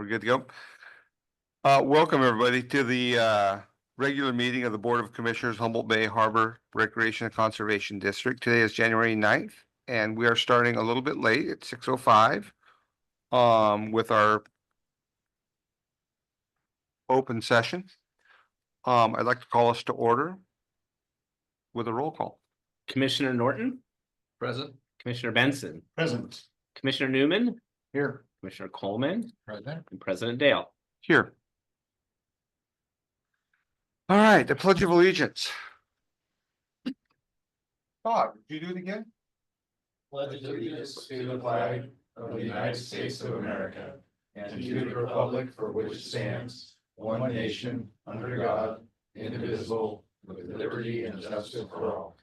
We're good to go. Welcome everybody to the regular meeting of the Board of Commissioners, Humboldt Bay Harbor Recreation and Conservation District. Today is January 9th, and we are starting a little bit late at 6:05 with our open session. I'd like to call us to order with a roll call. Commissioner Norton, Present. Commissioner Benson, Present. Commissioner Newman, Here. Commissioner Coleman, Present. and President Dale. Here. All right, the Pledge of Allegiance. Todd, would you do it again? Pledge allegiance to the flag of the United States of America and to the republic for which it stands, one nation, under God, indivisible, with liberty and justice for all.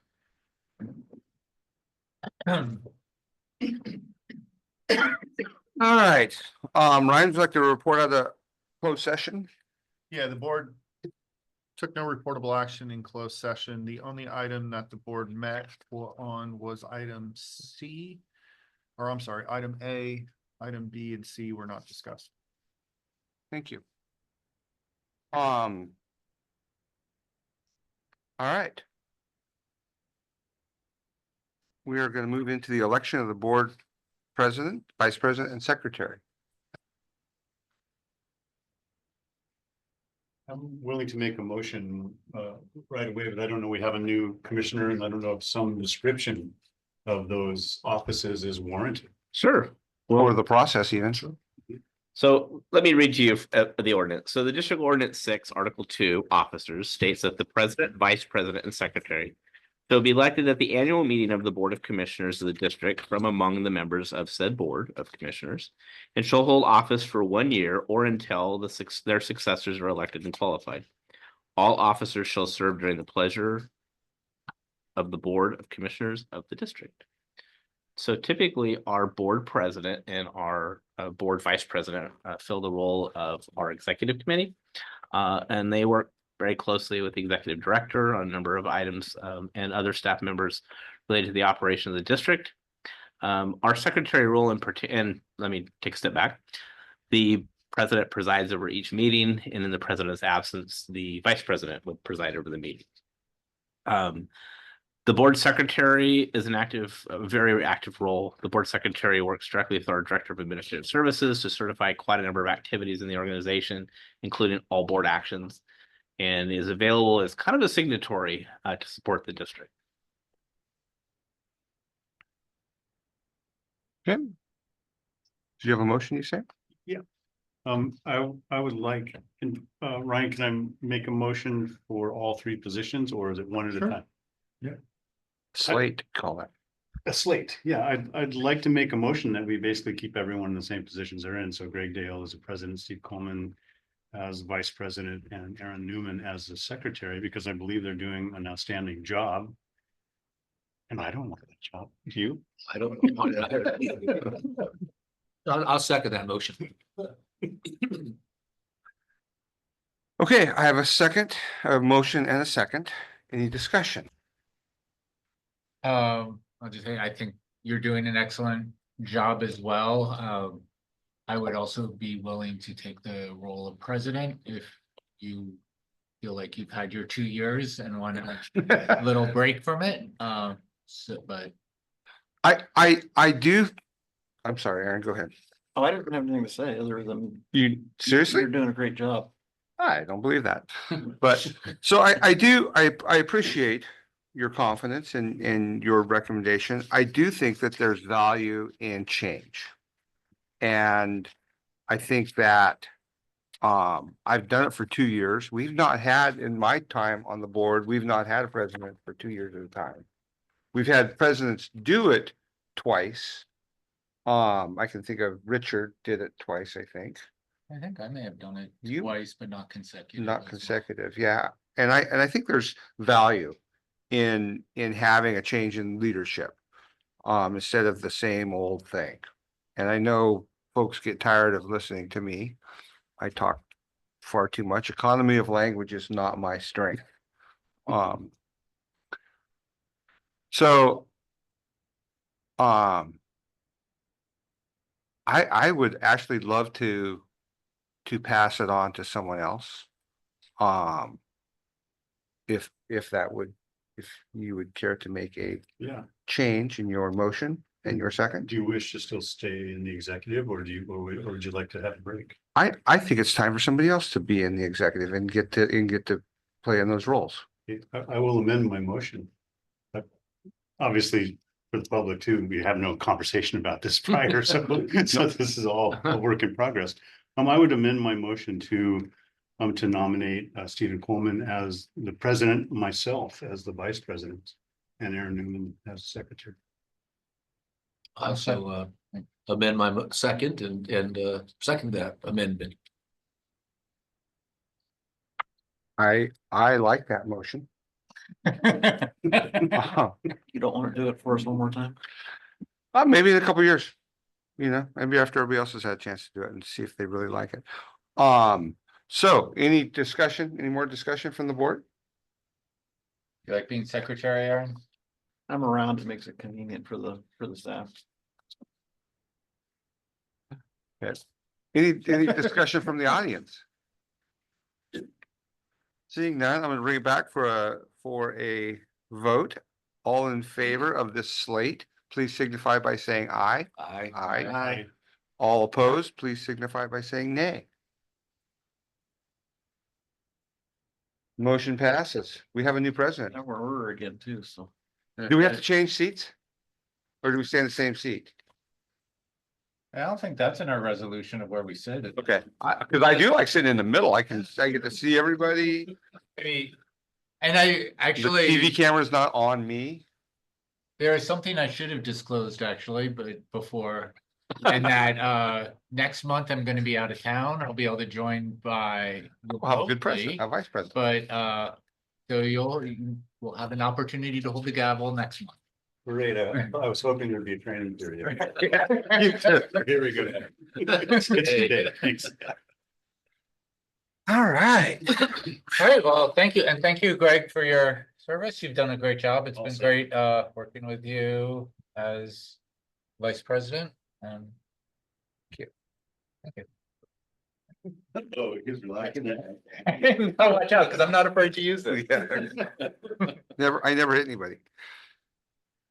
All right, Ryan, would you like to report on the closed session? Yeah, the board took no reportable action in closed session. The only item that the board met on was item C. Or I'm sorry, item A, item B and C were not discussed. Thank you. All right. We are going to move into the election of the board president, vice president, and secretary. I'm willing to make a motion right away, but I don't know, we have a new commissioner and I don't know if some description of those offices is warranted. Sure. Or the process even. So let me read to you the ordinance. So the District Ordinance 6, Article 2, Officers states that the president, vice president, and secretary shall be elected at the annual meeting of the Board of Commissioners of the district from among the members of said Board of Commissioners, and shall hold office for 1 year or until their successors are elected and qualified. All officers shall serve during the pleasure of the Board of Commissioners of the district. So typically our board president and our board vice president fill the role of our executive committee. And they work very closely with the executive director on a number of items and other staff members related to the operation of the district. Our secretary role and let me take a step back. The president presides over each meeting, and in the president's absence, the vice president would preside over the meeting. The board secretary is a very active role. The board secretary works directly with our director of administrative services to certify quite a number of activities in the organization, including all board actions, and is available as kind of a signatory to support the district. Okay. Do you have a motion, you say? Yeah. I would like, Ryan, can I make a motion for all three positions or is it one at a time? Yeah. Slate, call that. A slate, yeah, I'd like to make a motion that we basically keep everyone in the same positions they're in. So Greg Dale as the president, Steve Coleman as vice president, and Aaron Newman as the secretary, because I believe they're doing an outstanding job. And I don't want that job. Do you? I don't want it. I'll second that motion. Okay, I have a motion and a second. Any discussion? I'll just say, I think you're doing an excellent job as well. I would also be willing to take the role of president if you feel like you've had your 2 years and want a little break from it. But I do. I'm sorry, Aaron, go ahead. Oh, I don't have anything to say other than You seriously? you're doing a great job. I don't believe that. But so I appreciate your confidence in your recommendation. I do think that there's value in change. And I think that I've done it for 2 years. We've not had, in my time on the board, we've not had a president for 2 years at a time. We've had presidents do it twice. I can think of Richard did it twice, I think. I think I may have done it You- twice, but not consecutive. Not as well. consecutive, yeah. And I think there's value in having a change in leadership instead of the same old thing. And I know folks get tired of listening to me. I talk far too much. Economy of language is not my strength. So I would actually love to to pass it on to someone else. If you would care to make a Yeah. change in your motion and your second. Do you wish to still stay in the executive or would you like to have a break? I think it's time for somebody else to be in the executive and get to play in those roles. I will amend my motion. Obviously, for the public too, we have no conversation about this prior, so this is all a work in progress. I would amend my motion to nominate Stephen Coleman as the president, myself as the vice president, and Aaron Newman as secretary. Also, amend my second and second that amendment. I like that motion. You don't want to do it for us one more time? Maybe in a couple years, maybe after everybody else has had a chance to do it and see if they really like it. So any more discussion from the board? You like being secretary, Aaron? I'm around. It makes it convenient for the staff. Yes. Any discussion from the audience? Seeing none, I'm gonna bring it back for a vote. All in favor of this slate, please signify by saying aye. Aye. Aye. All opposed, please signify by saying nay. Motion passes. We have a new president. Now we're order again too, so. Do we have to change seats? Or do we stay in the same seat? I don't think that's in our resolution of where we sit. Okay, because I do like sitting in the middle. I get to see everybody. And I The actually, TV camera's not on me. there is something I should have disclosed actually, but before. And that next month I'm gonna be out of town. I'll be able to join by. We'll have a good president, remotely, a vice president. But so we'll have an opportunity to hold the gavel next month. Great, I was hoping there'd be a training period. You too. Here we go. Thanks. All right. All right, well, thank you, and thank you, Greg, for your service. You've done a great job. It's been Awesome. great working with you as vice president. Oh, he's liking that. Oh, watch out, because I'm not afraid to use it. I never hit anybody.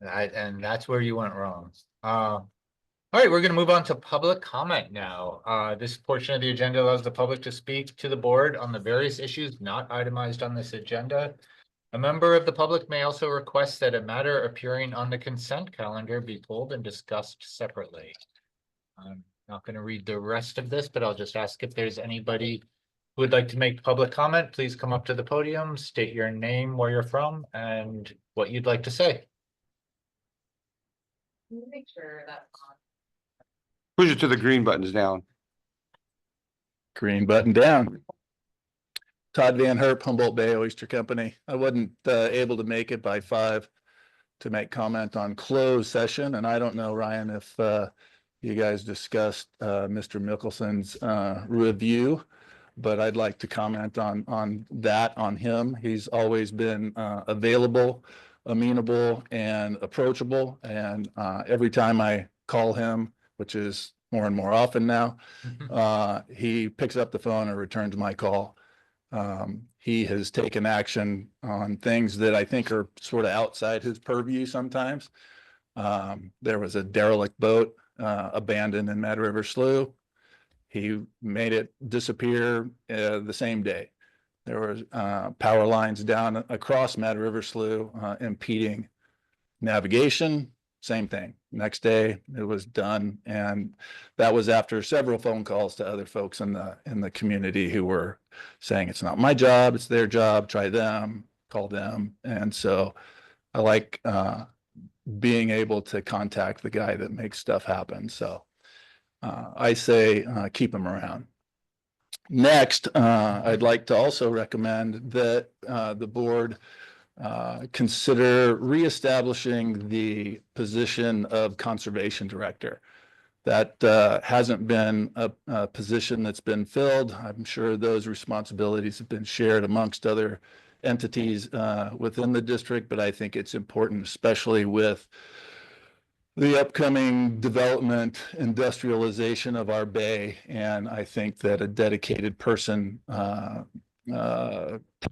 And that's where you went wrong. All right, we're gonna move on to public comment now. This portion of the agenda allows the public to speak to the board on the various issues not itemized on this agenda. A member of the public may also request that a matter appearing on the consent calendar be pulled and discussed separately. I'm not gonna read the rest of this, but I'll just ask if there's anybody who would like to make public comment. Please come up to the podium, state your name, where you're from, and what you'd like to say. Make sure that's on. Push it to the green buttons down. Green button down. Todd Van Herp, Humboldt Bay Oyster Company. I wasn't able to make it by 5 to make comment on closed session, and I don't know, Ryan, if you guys discussed Mr. Mickelson's review, but I'd like to comment on that, on him. He's always been available, amenable, and approachable, and every time I call him, which is more and more often now, he picks up the phone and returns my call. He has taken action on things that I think are sort of outside his purview sometimes. There was a derelict boat abandoned in Mad River Slough. He made it disappear the same day. There was power lines down across Mad River Slough impeding navigation. Same thing. Next day it was done, and that was after several phone calls to other folks in the community who were saying it's not my job, it's their job. Try them, call them, and so I like being able to contact the guy that makes stuff happen. So I say keep him around. Next, I'd like to also recommend that the board consider reestablishing the position of conservation director. That hasn't been a position that's been filled. I'm sure those responsibilities have been shared amongst other entities within the district, but I think it's important, especially with the upcoming development, industrialization of our bay. And I think that a dedicated person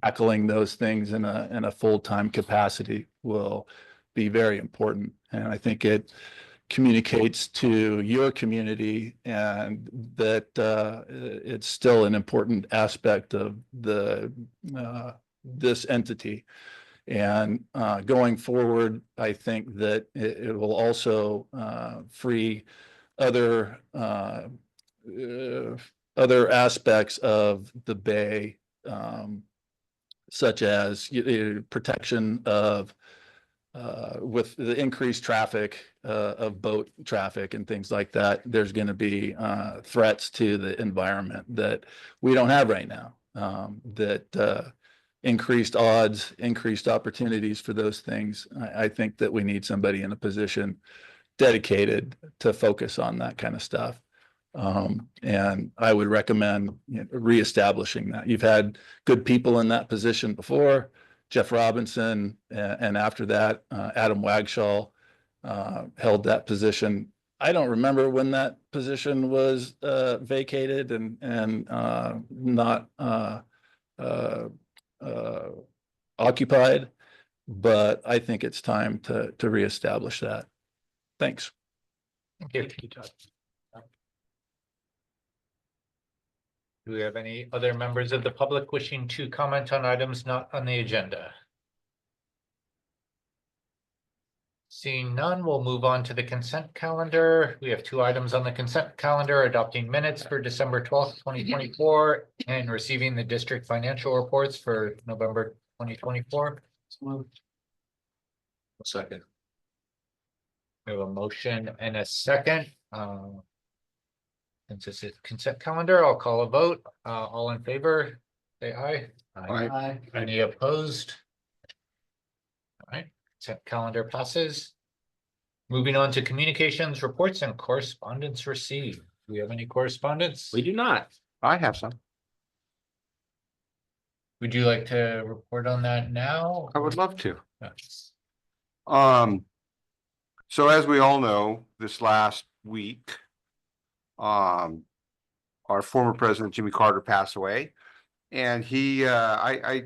tackling those things in a full-time capacity will be very important. And I think it communicates to your community and that it's still an important aspect of this entity. And going forward, I think that it will also free other other aspects of the bay, such as protection of with the increased traffic of boat traffic and things like that. There's going to be threats to the environment that we don't have right now. That increased odds, increased opportunities for those things. I think that we need somebody in a position dedicated to focus on that kind of stuff. And I would recommend reestablishing that. You've had good people in that position before, Jeff Robinson, and after that, Adam Wagshaw held that position. I don't remember when that position was vacated and not occupied, but I think it's time to reestablish that. Thanks. Thank you. Do we have any other members of the public wishing to comment on items not on the agenda? Seeing none, we'll move on to the consent calendar. We have 2 items on the consent calendar: adopting minutes for December 12th, 2024, and receiving the district financial reports for November 2024. Second. We have a motion and a second. Since this is consent calendar, I'll call a vote. All in favor, say aye. Aye. Any opposed? All right, consent calendar passes. Moving on to communications, reports, and correspondence received. Do we have any correspondence? We do not. I have some. Would you like to report on that now? I would love to. Yes. So as we all know, this last week, our former president, Jimmy Carter, passed away. And I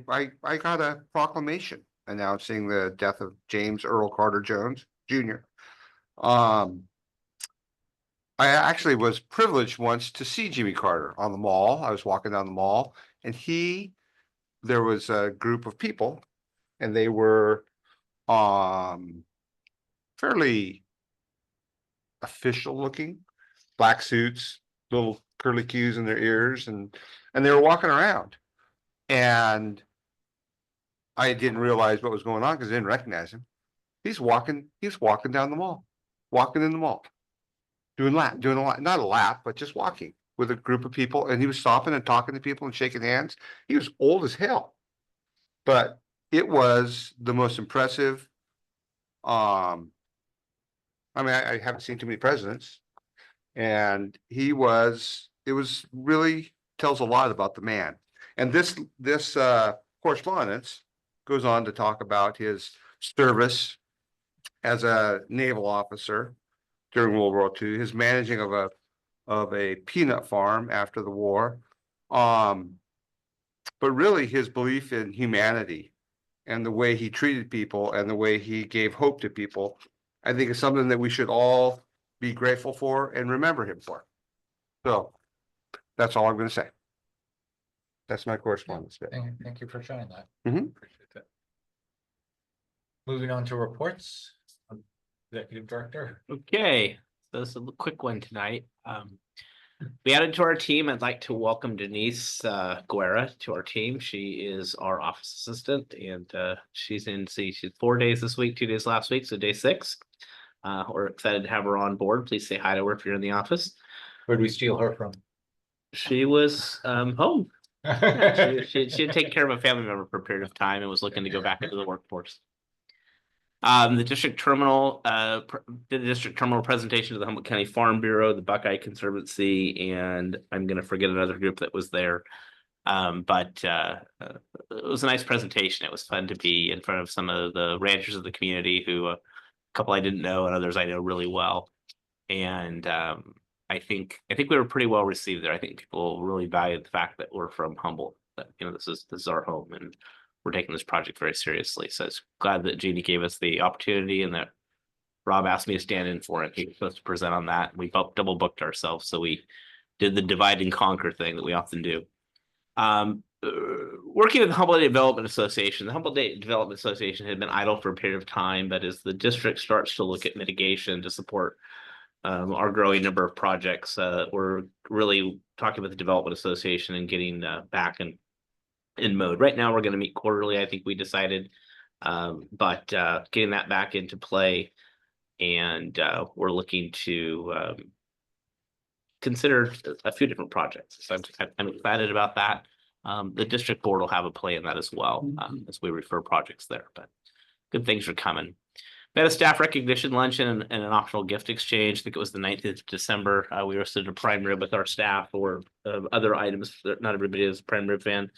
got a proclamation announcing the death of James Earl Carter Jones, Jr. I actually was privileged once to see Jimmy Carter on the mall. I was walking down the mall, and there was a group of people, and they were fairly official looking, black suits, little curly cues in their ears, and they were walking around. And I didn't realize what was going on because I didn't recognize him. He's walking down the mall, walking in the mall, doing a lap, not a lap, but just walking with a group of people. And he was stopping and talking to people and shaking hands. He was old as hell, but it was the most impressive. I mean, I haven't seen too many presidents, and it was really tells a lot about the man. And this correspondence goes on to talk about his service as a naval officer during World War II, his managing of a peanut farm after the war, but really his belief in humanity and the way he treated people and the way he gave hope to people. I think it's something that we should all be grateful for and remember him for. So that's all I'm going to say. That's my correspondence bit. Thank you for sharing that. Mhm. Appreciate that. Moving on to reports. Executive Director. Okay, so this is a quick one tonight. We added to our team. I'd like to welcome Denise Guerra to our team. She is our office assistant, and she's 4 days this week, 2 days last week, so day 6. We're excited to have her on board. Please say hi to her if you're in the office. Where'd we steal her from? She was home. Yeah, she had taken care of a family member for a period of time and was looking to go back into the workforce. The district terminal did the district terminal presentation to the Humboldt County Farm Bureau, the Buckeye Conservancy, and I'm going to forget another group that was there. But it was a nice presentation. It was fun to be in front of some of the ranchers of the community who couple I didn't know and others I know really well. And I think we were pretty well received there. I think people really value the fact that we're from Humboldt, that, you know, this is our home and we're taking this project very seriously. So it's glad that Jeannie gave us the opportunity and that Rob asked me to stand in for it. He was supposed to present on that. We double booked ourselves, so we did the divide and conquer thing that we often do. Working with the Humboldt Development Association, the Humboldt Development Association had been idle for a period of time, but as the district starts to look at mitigation to support our growing number of projects, we're really talking with the Development Association and getting back in mode. Right now, we're going to meet quarterly, I think we decided, but getting that back into play, and we're looking to consider a few different projects. So I'm excited about that. The district board will have a play in that as well, as we refer projects there, but good things are coming. We had a staff recognition luncheon and an optional gift exchange. I think it was the 9th of December. We roasted a prime rib with our staff, or other items that not everybody is a prime rib fan.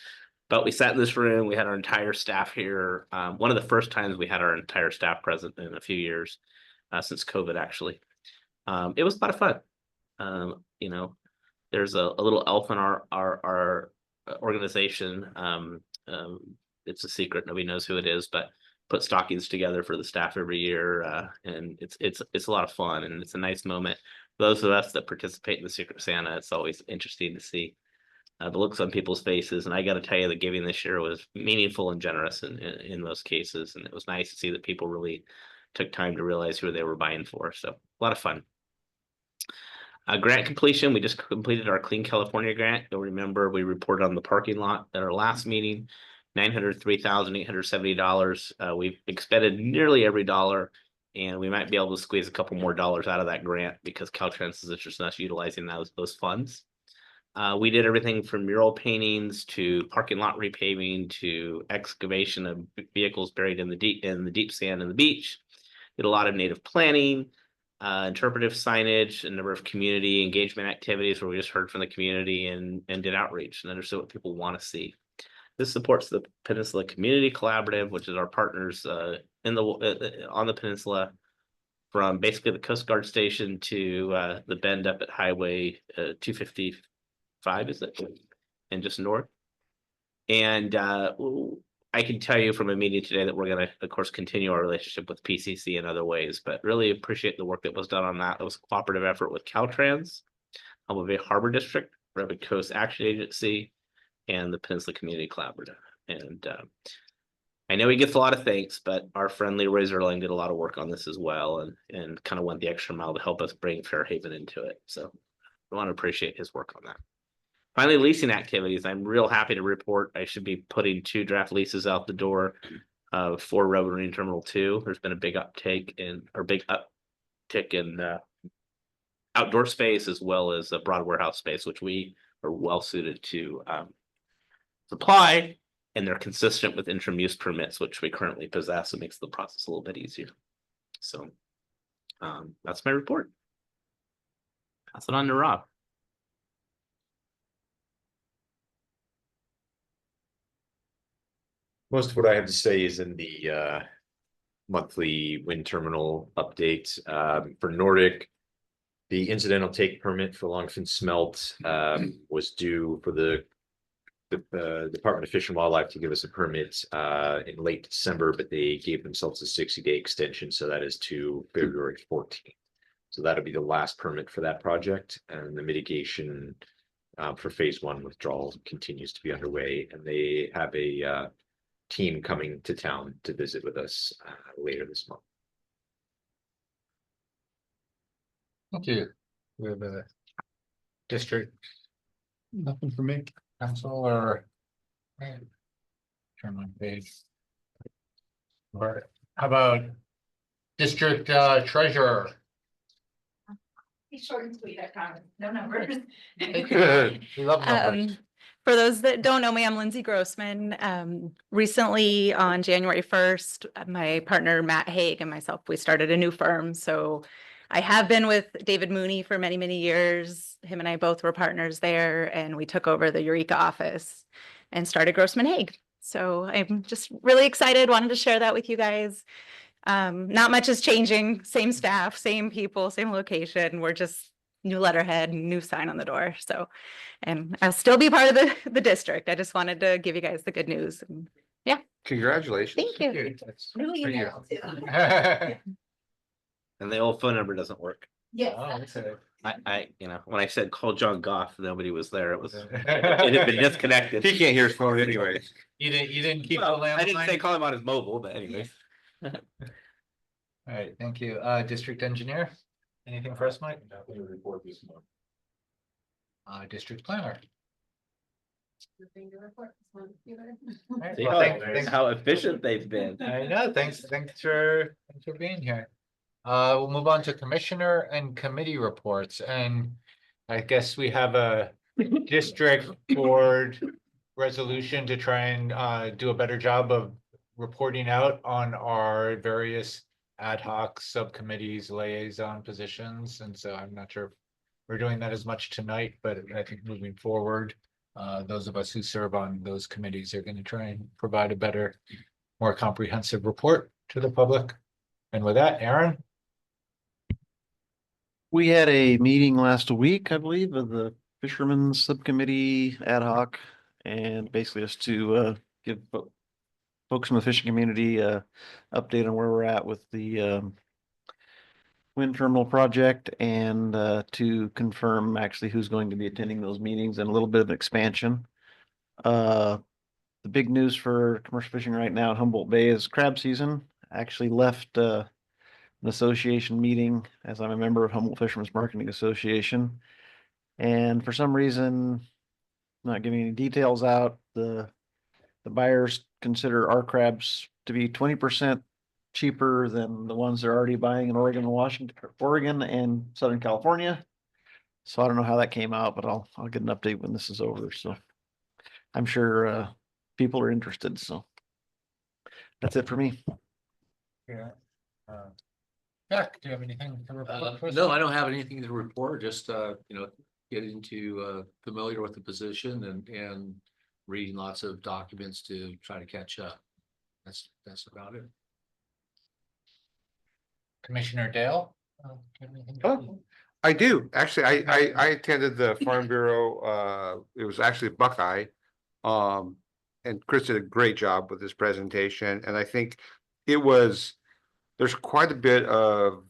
But we sat in this room, we had our entire staff here. One of the first times we had our entire staff present in a few years, since COVID, actually. It was a lot of fun. You know, there's a little elf in our organization. It's a secret, nobody knows who it is, but put stockings together for the staff every year, and it's a lot of fun, and it's a nice moment. Those of us that participate in the Secret Santa, it's always interesting to see the looks on people's faces. And I got to tell you, the giving this year was meaningful and generous in most cases, and it was nice to see that people really took time to realize who they were buying for. So a lot of fun. Grant completion, we just completed our Clean California grant. You'll remember we reported on the parking lot at our last meeting, $903,870. We've expended nearly every dollar, and we might be able to squeeze a couple more dollars out of that grant because Caltrans is interested in us utilizing those funds. We did everything from mural paintings to parking lot repaving to excavation of vehicles buried in the deep sand in the beach. Did a lot of native planning, interpretive signage, a number of community engagement activities where we just heard from the community and did outreach and understood what people want to see. This supports the Peninsula Community Collaborative, which is our partners on the peninsula, from basically the Coast Guard station to the bend up at Highway 255, is it? And just north. And I can tell you from a meeting today that we're going to, of course, continue our relationship with PCC in other ways, but really appreciate the work that was done on that. It was a cooperative effort with Caltrans, Humboldt Bay Harbor District, Rapid Coast Action Agency, and the Peninsula Community Collaborative. And I know he gets a lot of thanks, but our friend Leroy Zerling did a lot of work on this as well, and kind of went the extra mile to help us bring Fairhaven into it. So I want to appreciate his work on that. Finally, leasing activities. I'm real happy to report I should be putting 2 draft leases out the door for Road Marine Terminal 2. There's been a big uptick in outdoor space as well as a broad warehouse space, which we are well suited to supply, and they're consistent with interim use permits, which we currently possess. It makes the process a little bit easier. So that's my report. Pass it on to Rob. Most of what I have to say is in the monthly wind terminal update. For Nordic, the incidental take permit for Longfin Smelt was due for the Department of Fish and Wildlife to give us a permit in late December, but they gave themselves a 60-day extension, so that is to February 14th. So that'll be the last permit for that project, and the mitigation for phase 1 withdrawal continues to be underway, and they have a team coming to town to visit with us later this month. Thank you. We have a district. Nothing for me, council, or turn my page. All right, how about district treasurer? Be short and sweet, I promise. No numbers. We love numbers. For those that don't know me, I'm Lindsay Grossman. Recently, on January 1st, my partner Matt Haig and myself, we started a new firm. So I have been with David Mooney for many, many years. Him and I both were partners there, and we took over the Eureka office and started Grossman Haig. So I'm just really excited, wanted to share that with you guys. Not much is changing, same staff, same people, same location. We're just new letterhead, new sign on the door. So, and I'll still be part of the district. I just wanted to give you guys the good news. And Congratulations. thank you. New Pretty email too. And the old phone number doesn't work. Yes. Oh, that's it. I, when I said call John Goff, nobody was there. It had been disconnected. He can't hear his phone anyway. You didn't keep the Well, I didn't say landline? call him on his mobile, but anyway. All right, thank you. District engineer, anything for us, Mike? Nothing to report this month. District planner. Nothing to report this month either. All right, See well, thanks. how efficient they've been. I know, thanks for being here. We'll move on to commissioner and committee reports, and I guess we have a district board resolution to try and do a better job of reporting out on our various ad hoc subcommittees, liaison positions, and so I'm not sure if we're doing that as much tonight, but I think moving forward, those of us who serve on those committees are going to try and provide a better, more comprehensive report to the public. And with that, Aaron? We had a meeting last week, I believe, of the Fishermen's Subcommittee ad hoc, and basically just to give folks from the fishing community update on where we're at with the wind terminal project, and to confirm actually who's going to be attending those meetings, and a little bit of expansion. The big news for commercial fishing right now at Humboldt Bay is crab season. Actually left an association meeting, as I'm a member of Humboldt Fishermen's Marketing Association. And for some reason, not giving any details out, the buyers consider our crabs to be 20% cheaper than the ones they're already buying in Oregon and Washington, Oregon and Southern California. So I don't know how that came out, but I'll get an update when this is over. So I'm sure people are interested. So that's it for me. Yeah. Jack, do you have anything to report? for us? No, I don't have anything to report, just, getting familiar with the position and reading lots of documents to try to catch up. That's about it. Commissioner Dale? Do you have anything to- Oh, I do. Actually, I attended the Farm Bureau, it was actually Buckeye. And Chris did a great job with his presentation, and I think there's quite a bit of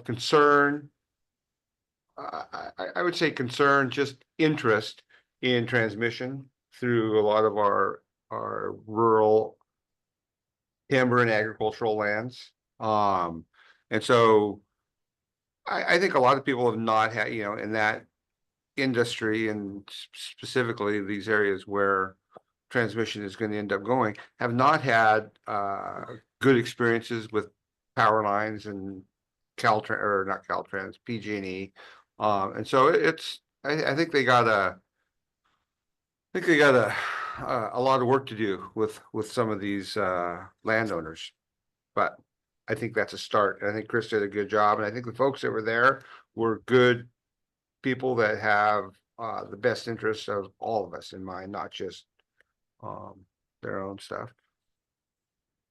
concern. I would say concern, just interest in transmission through a lot of our rural timber and agricultural lands. And so I think a lot of people have not had, in that industry, and specifically these areas where transmission is going to end up going, have not had good experiences with power lines and Caltrans, or not Caltrans, PG&E. And so I think they got a lot of work to do with some of these landowners. But I think that's a start. I think Chris did a good job, and I think the folks that were there were good people that have the best interests of all of us in mind, not just their own stuff.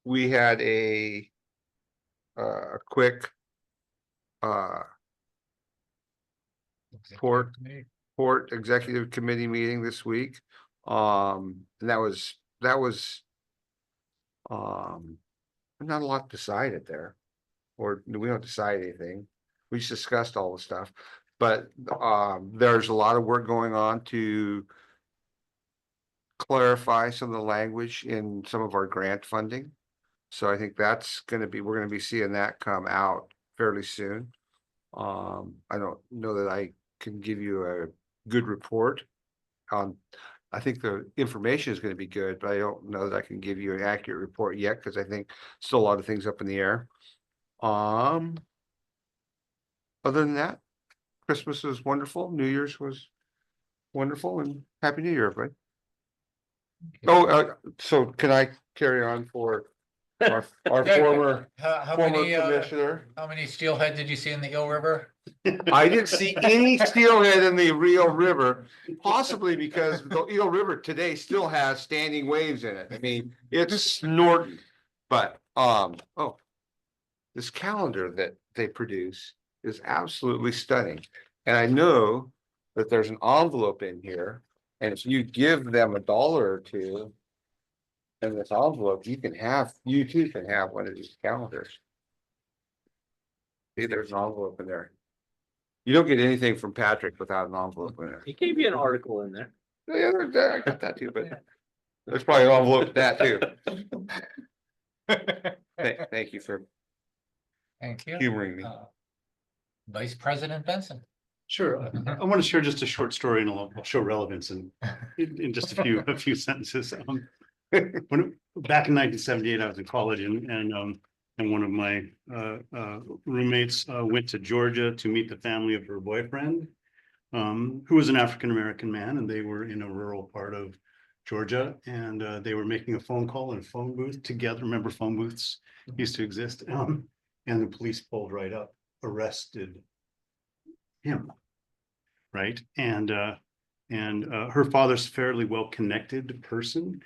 We had a quick port executive committee meeting this week. And that was not a lot decided there, or we don't decide anything. We just discussed all the stuff, but there's a lot of work going on to clarify some of the language in some of our grant funding. So I think we're gonna be seeing that come out fairly soon. I don't know that I can give you a good report on. I think the information is going to be good, but I don't know that I can give you an accurate report yet, because I think still a lot of things up in the air. Other than that, Christmas was wonderful. New Year's was wonderful, and Happy New Year, everybody. Oh, so can I carry on for our Yeah, former How commissioner? many steelhead did you see in the Eel River? I didn't see any steelhead in the Eel River, possibly because the Eel River today still has standing waves in it. I mean, it's snorting, but, this calendar that they produce is absolutely stunning. And I know that there's an envelope in here, and if you give them $1 or $2 in this envelope, you too can have one of these calendars. See, there's an envelope in there. You don't get anything from Patrick without an envelope in there. He gave you an article in there. Yeah, I got that too, but there's probably an envelope with that too. Thank you for Thank you. humoring me. Vice President Benson. Sure. I want to share just a short story and I'll show relevance in just a few sentences. Back in 1978, I was in college and one of my roommates went to Georgia to meet the family of her boyfriend, who was an African-American man, and they were in a rural part of Georgia, and they were making a phone call in a phone booth together. Remember, phone booths used to exist, and the police pulled right up, arrested him, right? And her father's a fairly well-connected person,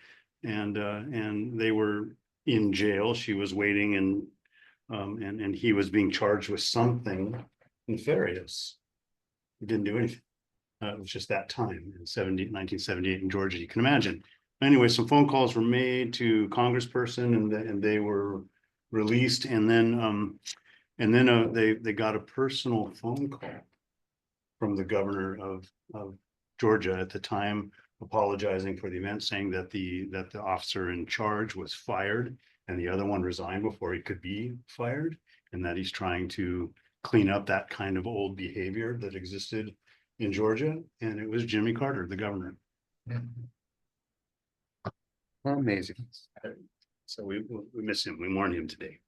and they were in jail. She was waiting, and he was being charged with something nefarious. He didn't do anything. It was just that time in 1978 in Georgia, you can imagine. Anyway, some phone calls were made to congressperson, and they were released, and then they got a personal phone call from the governor of Georgia at the time, apologizing for the event, saying that the officer in charge was fired and the other one resigned before he could be fired, and that he's trying to clean up that kind of old behavior that existed in Georgia. And it was Jimmy Carter, the governor. Amazing. So we miss him. We mourn him today.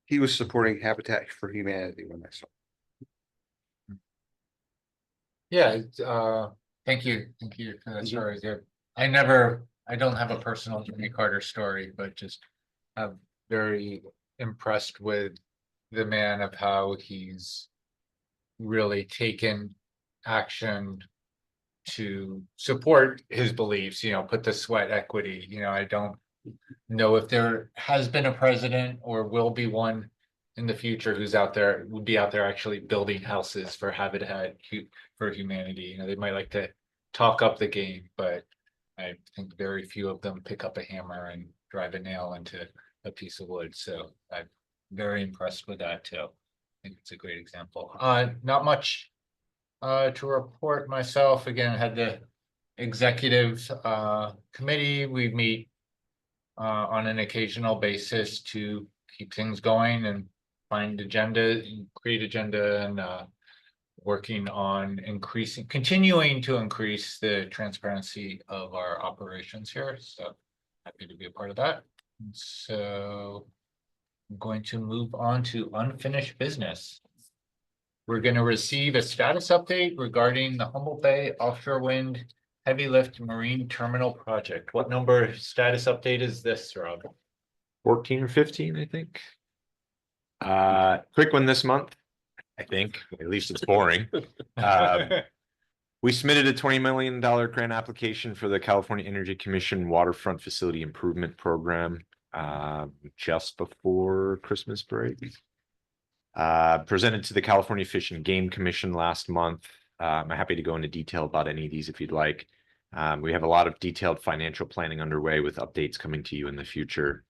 He was supporting Habitat for Humanity when I saw. Yeah, thank you for that story. Yeah, I don't have a personal Jimmy Carter story, but just I'm very impressed with the man of how he's really taken action to support his beliefs, put the sweat equity. I don't know if there has been a president or will be one in the future would be out there actually building houses for Habitat for Humanity. They might like to talk up the game, but I think very few of them pick up a hammer and drive a nail into a piece of wood. So I'm very impressed with that too. I think it's a great example. Not much to report myself. Again, I had the executive committee. We meet on an occasional basis to keep things going and create agenda, and working on continuing to increase the transparency of our operations here. So happy to be a part of that. So I'm going to move on to unfinished business. We're going to receive a status update regarding the Humboldt Bay offshore wind heavy lift marine terminal project. What number status update is this, Rob? 14 or 15, I think. Quick one this month, I think. At least it's boring. We submitted a $20 million grant application for the California Energy Commission Waterfront Facility Improvement Program just before Christmas break. Presented to the California Fish and Game Commission last month. I'm happy to go into detail about any of these if you'd like. We have a lot of detailed financial planning underway with updates coming to you in the future.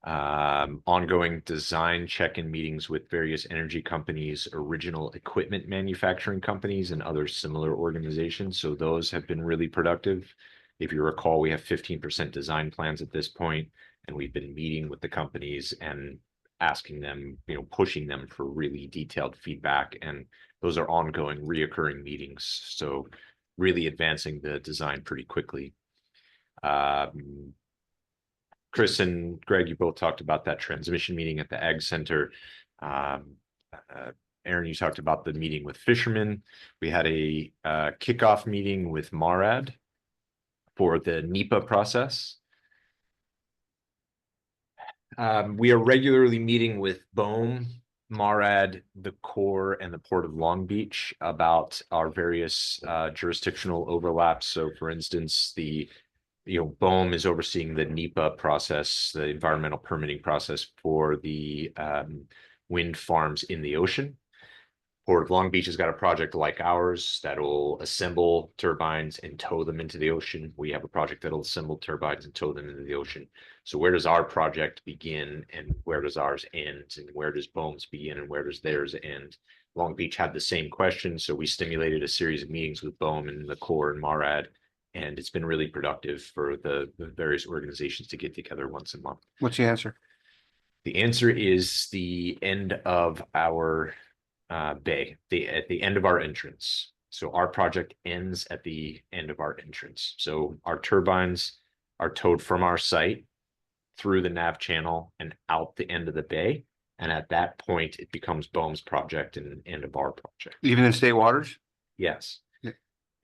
Ongoing design check-in meetings with various energy companies, original equipment manufacturing companies, and other similar organizations. So those have been really productive. If you recall, we have 15% design plans at this point, and we've been meeting with the companies and asking them, pushing them for really detailed feedback. And those are ongoing, reoccurring meetings. So really advancing the design pretty quickly. Chris and Greg, you both talked about that transmission meeting at the Ag Center. Aaron, you talked about the meeting with fishermen. We had a kickoff meeting with MARAD for the NEPA process. We are regularly meeting with BOEM, MARAD, the Corps, and the Port of Long Beach about our various jurisdictional overlaps. So for instance, the BOEM is overseeing the NEPA process, the environmental permitting process for the wind farms in the ocean. Port of Long Beach has got a project like ours that'll assemble turbines and tow them into the ocean. We have a project that'll assemble turbines and tow them into the ocean. So where does our project begin and where does ours end? And where does BOEM's begin and where does theirs end? Long Beach had the same question, so we stimulated a series of meetings with BOEM and the Corps and MARAD, and it's been really productive for the various organizations to get together once a month. What's the answer? The answer is the end of our bay, at the end of our entrance. So our project ends at the end of our entrance. So our turbines are towed from our site through the nav channel and out the end of the bay. And at that point, it becomes BOEM's project and end of our project. Even in state waters? Yes. Yeah.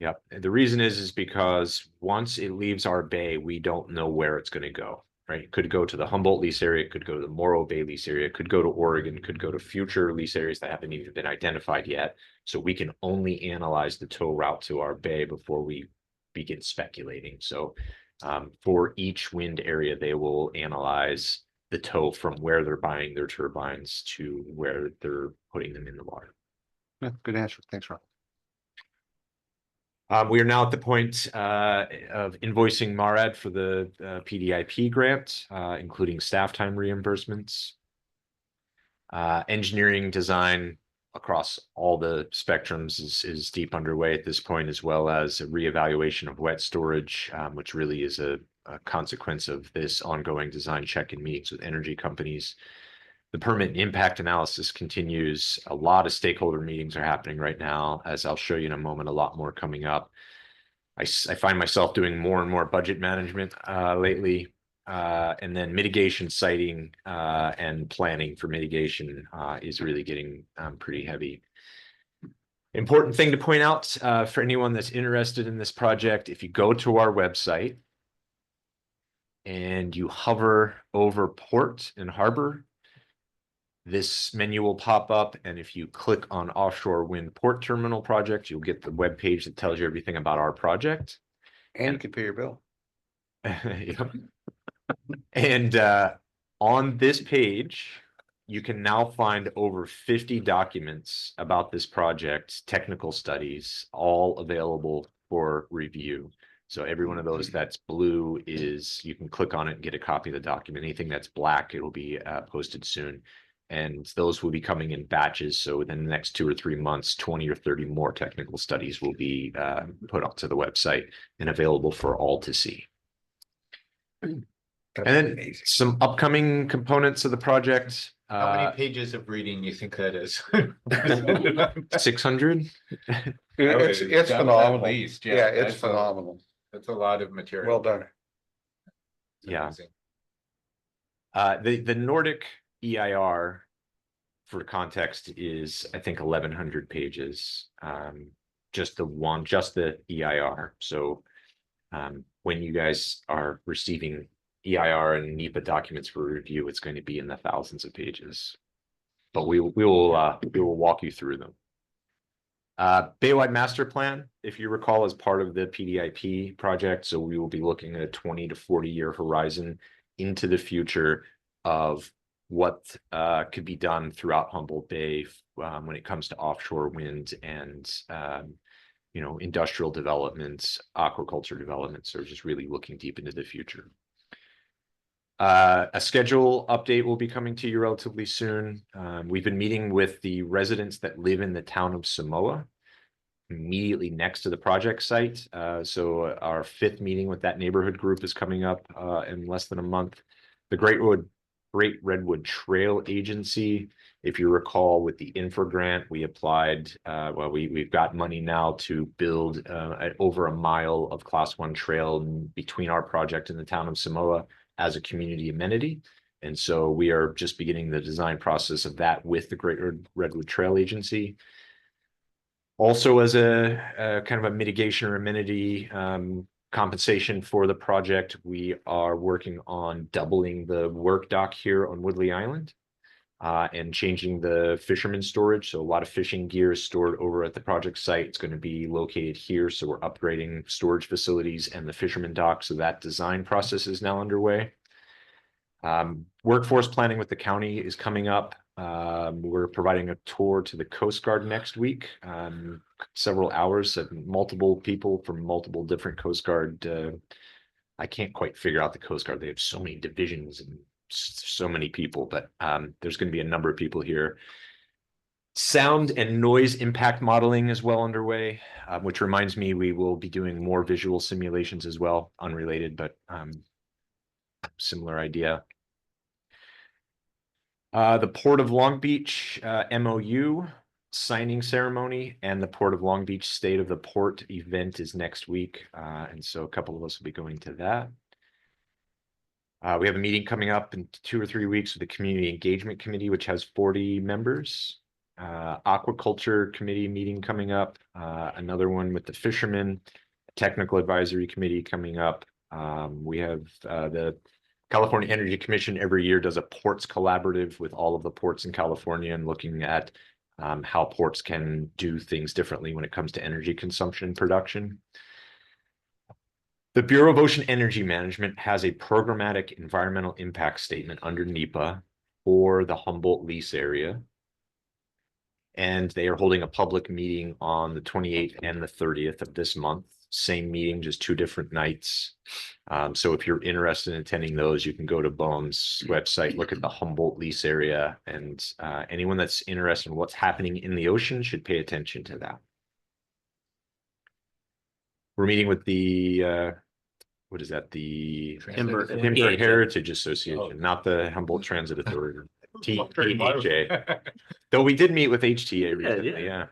Yep. And the reason is because once it leaves our bay, we don't know where it's going to go. Right? It could go to the Humboldt lease area, it could go to the Morro Bay lease area, it could go to Oregon, could go to future lease areas that haven't even been identified yet. So we can only analyze the tow route to our bay before we begin speculating. So for each wind area, they will analyze the tow from where they're buying their turbines to where they're putting them in the water. Yeah, good answer. Thanks, Ron. We are now at the point of invoicing MARAD for the PDIP grant, including staff time reimbursements. Engineering design across all the spectrums is deep underway at this point, as well as a reevaluation of wet storage, which really is a consequence of this ongoing design check and meetings with energy companies. The permit and impact analysis continues. A lot of stakeholder meetings are happening right now. As I'll show you in a moment, a lot more coming up. I find myself doing more and more budget management lately. And then mitigation siting and planning for mitigation is really getting pretty heavy. Important thing to point out for anyone that's interested in this project, if you go to our website and you hover over port and harbor, this menu will pop up, and if you click on offshore wind port terminal project, you'll get the web page that tells you everything about our project. And you can pay your bill. Yep. And on this page, you can now find over 50 documents about this project, technical studies, all available for review. So every one of those that's blue is, you can click on it and get a copy of the document. Anything that's black, it'll be posted soon. And those will be coming in batches. So within the next 2 or 3 months, 20 or 30 more technical studies will be put onto the website and available for all to see. And then some upcoming components of the project. How many pages of reading you think that is? 600. It's At phenomenal. least, Yeah, it's that's phenomenal. That's a lot of material. Well done. It's Yeah. amazing. The Nordic EIR, for context, is I think 1,100 pages. Just the EIR. So when you guys are receiving EIR and NEPA documents for review, it's going to be in the thousands of pages. But we will walk you through them. Baywide Master Plan, if you recall, is part of the PDIP project. So we will be looking at a 20 to 40 year horizon into the future of what could be done throughout Humboldt Bay when it comes to offshore wind and industrial developments, aquaculture developments, or just really looking deep into the future. A schedule update will be coming to you relatively soon. We've been meeting with the residents that live in the town of Samoa, immediately next to the project site. So our 5th meeting with that neighborhood group is coming up in less than a month. The Great Redwood Trail Agency, if you recall, with the infra grant, we applied. We've got money now to build over a mile of Class 1 trail between our project and the town of Samoa as a community amenity. And so we are just beginning the design process of that with the Great Redwood Trail Agency. Also, as a kind of a mitigation or amenity compensation for the project, we are working on doubling the work dock here on Woodley Island. and changing the fisherman storage. So a lot of fishing gear is stored over at the project site. It's going to be located here. So we're upgrading storage facilities and the fisherman dock. So that design process is now underway. Workforce planning with the county is coming up. We're providing a tour to the Coast Guard next week. Several hours of multiple people from multiple different Coast Guard. I can't quite figure out the Coast Guard. They have so many divisions and so many people, but there's going to be a number of people here. Sound and noise impact modeling is well underway, which reminds me we will be doing more visual simulations as well, unrelated, but similar idea. The Port of Long Beach MOU signing ceremony and the Port of Long Beach State of the Port event is next week. And so a couple of us will be going to that. We have a meeting coming up in 2 or 3 weeks with the Community Engagement Committee, which has 40 members. Aquaculture Committee meeting coming up. Another one with the Fishermen. Technical Advisory Committee coming up. We have the California Energy Commission every year does a ports collaborative with all of the ports in California and looking at how ports can do things differently when it comes to energy consumption and production. The Bureau of Ocean Energy Management has a programmatic environmental impact statement under NEPA for the Humboldt lease area. And they are holding a public meeting on the 28th and the 30th of this month. Same meeting, just 2 different nights. So if you're interested in attending those, you can go to BOEM's website, look at the Humboldt lease area, and anyone that's interested in what's happening in the ocean should pay attention to that. We're meeting with the, what is that? The Humboldt Heritage Association, not the Humboldt Transit Authority. THA. Though we did meet with HTA recently, yeah.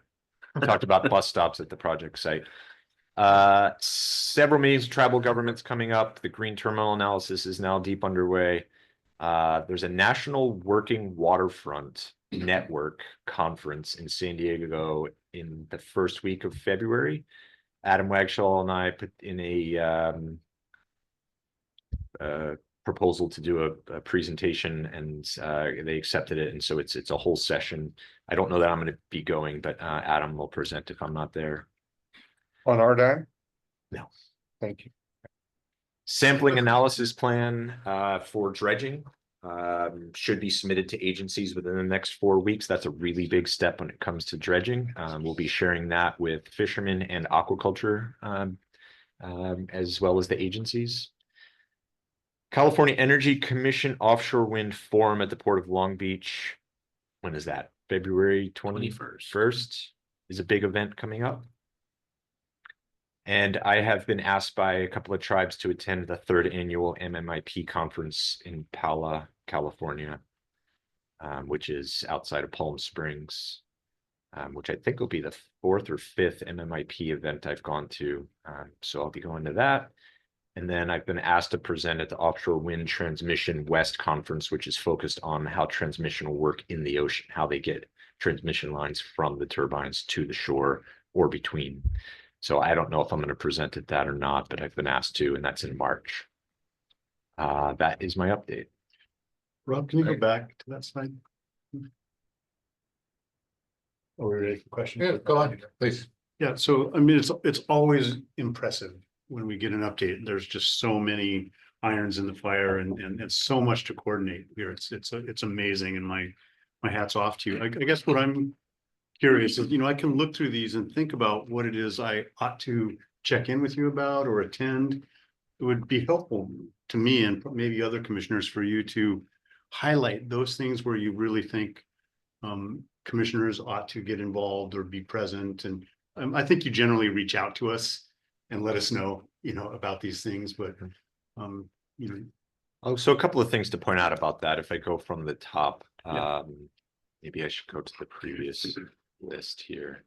Talked about bus stops at the project site. Several meetings of tribal governments coming up. The green terminal analysis is now deep underway. There's a National Working Waterfront Network conference in San Diego in the first week of February. Adam Wagshall and I put in a proposal to do a presentation, and they accepted it, and so it's a whole session. I don't know that I'm going to be going, but Adam will present if I'm not there. On our dime? No. Thank you. Sampling analysis plan for dredging should be submitted to agencies within the next 4 weeks. That's a really big step when it comes to dredging. We'll be sharing that with fishermen and aquaculture as well as the agencies. California Energy Commission Offshore Wind Forum at the Port of Long Beach. When is that? February 21st is a big event coming up. And I have been asked by a couple of tribes to attend the 3rd annual MMIP conference in Pala, California, which is outside of Palm Springs, which I think will be the 4th or 5th MMIP event I've gone to. So I'll be going to that. And then I've been asked to present at the Offshore Wind Transmission West Conference, which is focused on how transmission will work in the ocean, how they get transmission lines from the turbines to the shore or between. So I don't know if I'm going to present at that or not, but I've been asked to, and that's in March. That is my update. Rob, can you go back to that slide? Are we ready for questions? Yeah, go on, please. Yeah, so I mean, it's always impressive when we get an update. There's just so many irons in the fire and so much to coordinate here. It's amazing, and my hat's off to you. I guess what I'm curious is, I can look through these and think about what it is I ought to check in with you about or attend. It would be helpful to me and maybe other commissioners for you to highlight those things where you really think commissioners ought to get involved or be present. And I think you generally reach out to us and let us know, about these things, but Oh, so a couple of things to point out about that. If I go from the top, Yeah. maybe I should go to the previous list here.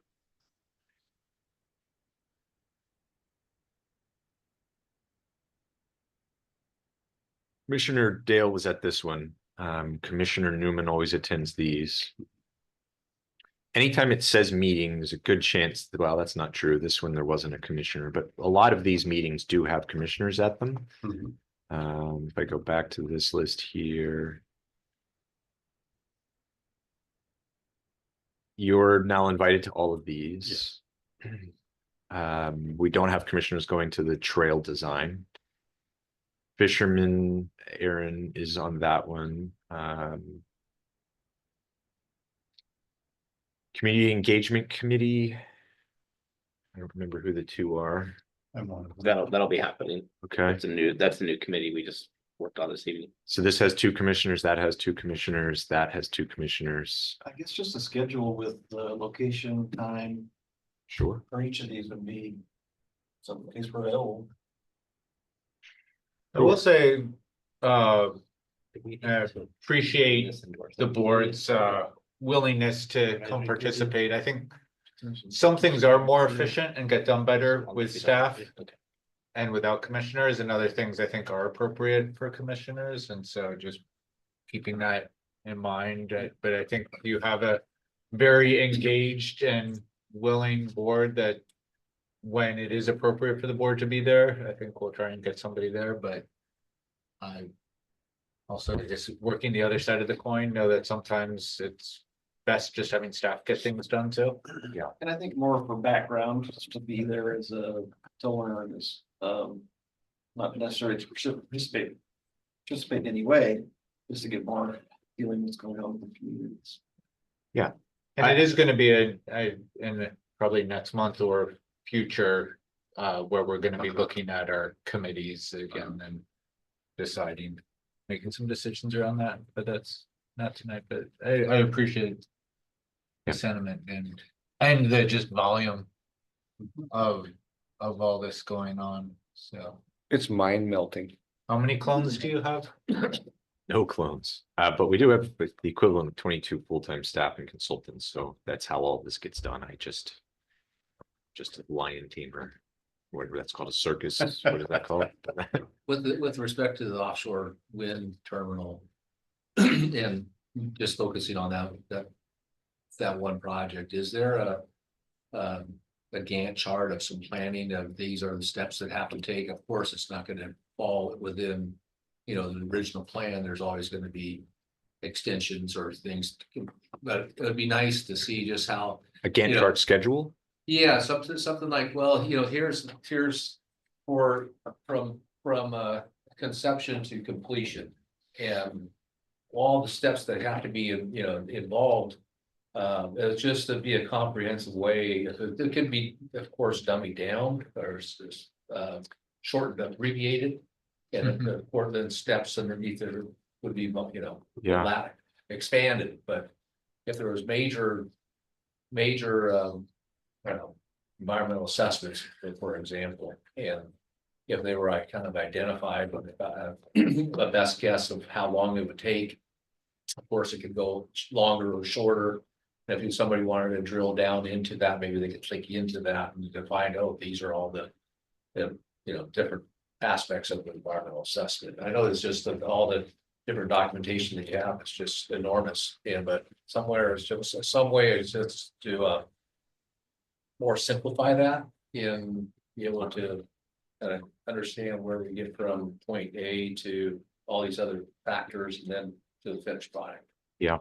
Commissioner Dale was at this one. Commissioner Newman always attends these. Anytime it says meeting, there's a good chance that, well, that's not true. This one, there wasn't a commissioner, but a lot of these meetings do have commissioners at them. Mhm. If I go back to this list here. You're now invited to all of these. We don't have commissioners going to the trail design. Fisherman, Aaron is on that one. Community Engagement Committee. I don't remember who the two are. I'm on. That'll be happening. Okay, That's the new committee we just worked on this evening. so this has two commissioners, that has two commissioners, that has two commissioners. I guess just a schedule with the location, time Sure. for each of these would be someplace available. I will say, I appreciate the board's willingness to come participate. I think some things are more efficient and get done better with staff and without commissioners, and other things I think are appropriate for commissioners, and so just keeping that in mind. But I think you have a very engaged and willing board that when it is appropriate for the board to be there, I think we'll try and get somebody there, but I also just working the other side of the coin, know that sometimes it's best just having staff get things done too. And I think more for background, just to be there as a, to learn is, not necessarily to participate in any way, just to get more feeling what's going on with the communities. And it is gonna be in probably next month or future, where we're gonna be looking at our committees again and deciding, making some decisions around that, but that's not tonight, but I appreciate the sentiment and the just volume of all this going on, so. It's mind melting. How many clones do you have? No clones, but we do have the equivalent of 22 full-time staff and consultants, so that's how all this gets done. I just a lion tamer, whatever that's called, a circus. What is that called? With respect to the offshore wind terminal. And just focusing on that one project, is there a Gantt chart of some planning of these are the steps that have to take? Of course, it's not gonna fall within, the original plan. There's always gonna be extensions or things, but it'd be nice to see just how. A Gantt chart schedule? Yeah, something like, well, here's from conception to completion. And all the steps that have to be, involved. It's just to be a comprehensive way. It can be, of course, dummied down or shortened, abbreviated. And of course, then steps underneath it would be, expanded, but if there was major, I don't know, environmental assessments, for example, and if they were kind of identified with a best guess of how long it would take. Of course, it could go longer or shorter. If somebody wanted to drill down into that, maybe they could click into that and you can find, oh, these are all the different aspects of the environmental assessment. I know it's just that all the different documentation that you have, it's just enormous. But somewhere it's just some way it's just to more simplify that and be able to understand where we get from point A to all these other factors and then to the finished product. Yeah.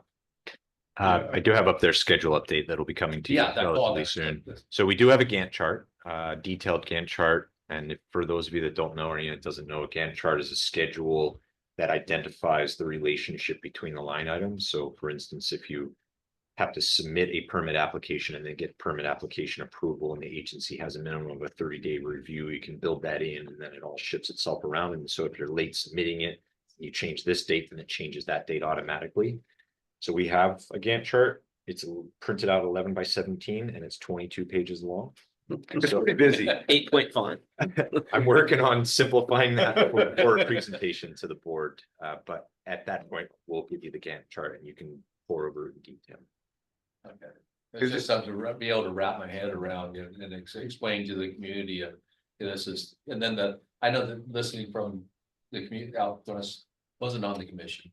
I do have up there schedule update that'll be coming to you relatively soon. So we do have a Gantt chart, detailed Gantt chart. And for those of you that don't know or anyone that doesn't know, a Gantt chart is a schedule that identifies the relationship between the line items. So for instance, if you have to submit a permit application and then get permit application approval and the agency has a minimum of a 30-day review, you can build that in and then it all ships itself around. And so if you're late submitting it, you change this date, then it changes that date automatically. So we have a Gantt chart. It's printed out 11 by 17 and it's 22 pages long. It's pretty busy. 8-point font. I'm working on simplifying that for a presentation to the board. But at that point, we'll give you the Gantt chart and you can pour over it in detail. Okay. It's just something to be able to wrap my head around and explain to the community this is, and then I know that listening from the community out when I wasn't on the commission.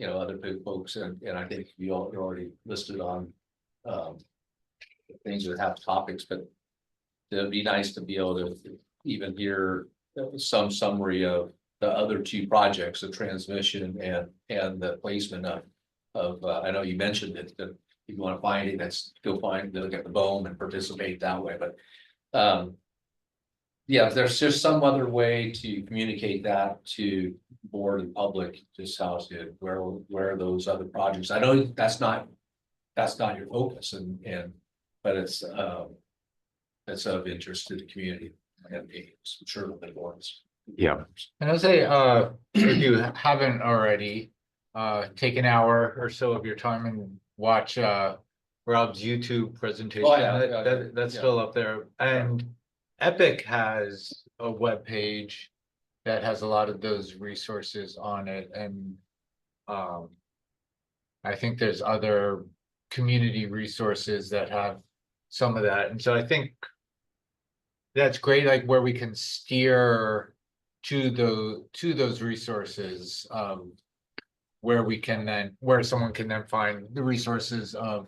Other big folks and I think you're already listed on things that have topics, but it'd be nice to be able to even hear some summary of the other two projects, the transmission and the placement of I know you mentioned it, if you want to find it, that's go find, look at the BOEM and participate that way, but yeah, there's just some other way to communicate that to board and public, just how to, where those other projects, I know that's not your focus and, but it's of interest to the community and I'm sure the boards. Yeah. And I'll say, if you haven't already, take an hour or so of your time and watch, Rob's YouTube presentation. Oh, yeah, That's yeah. still up there. And Epic has a web page that has a lot of those resources on it and, I think there's other community resources that have some of that. And so I think that's great, like where we can steer to those resources, where we can then, where someone can then find the resources of,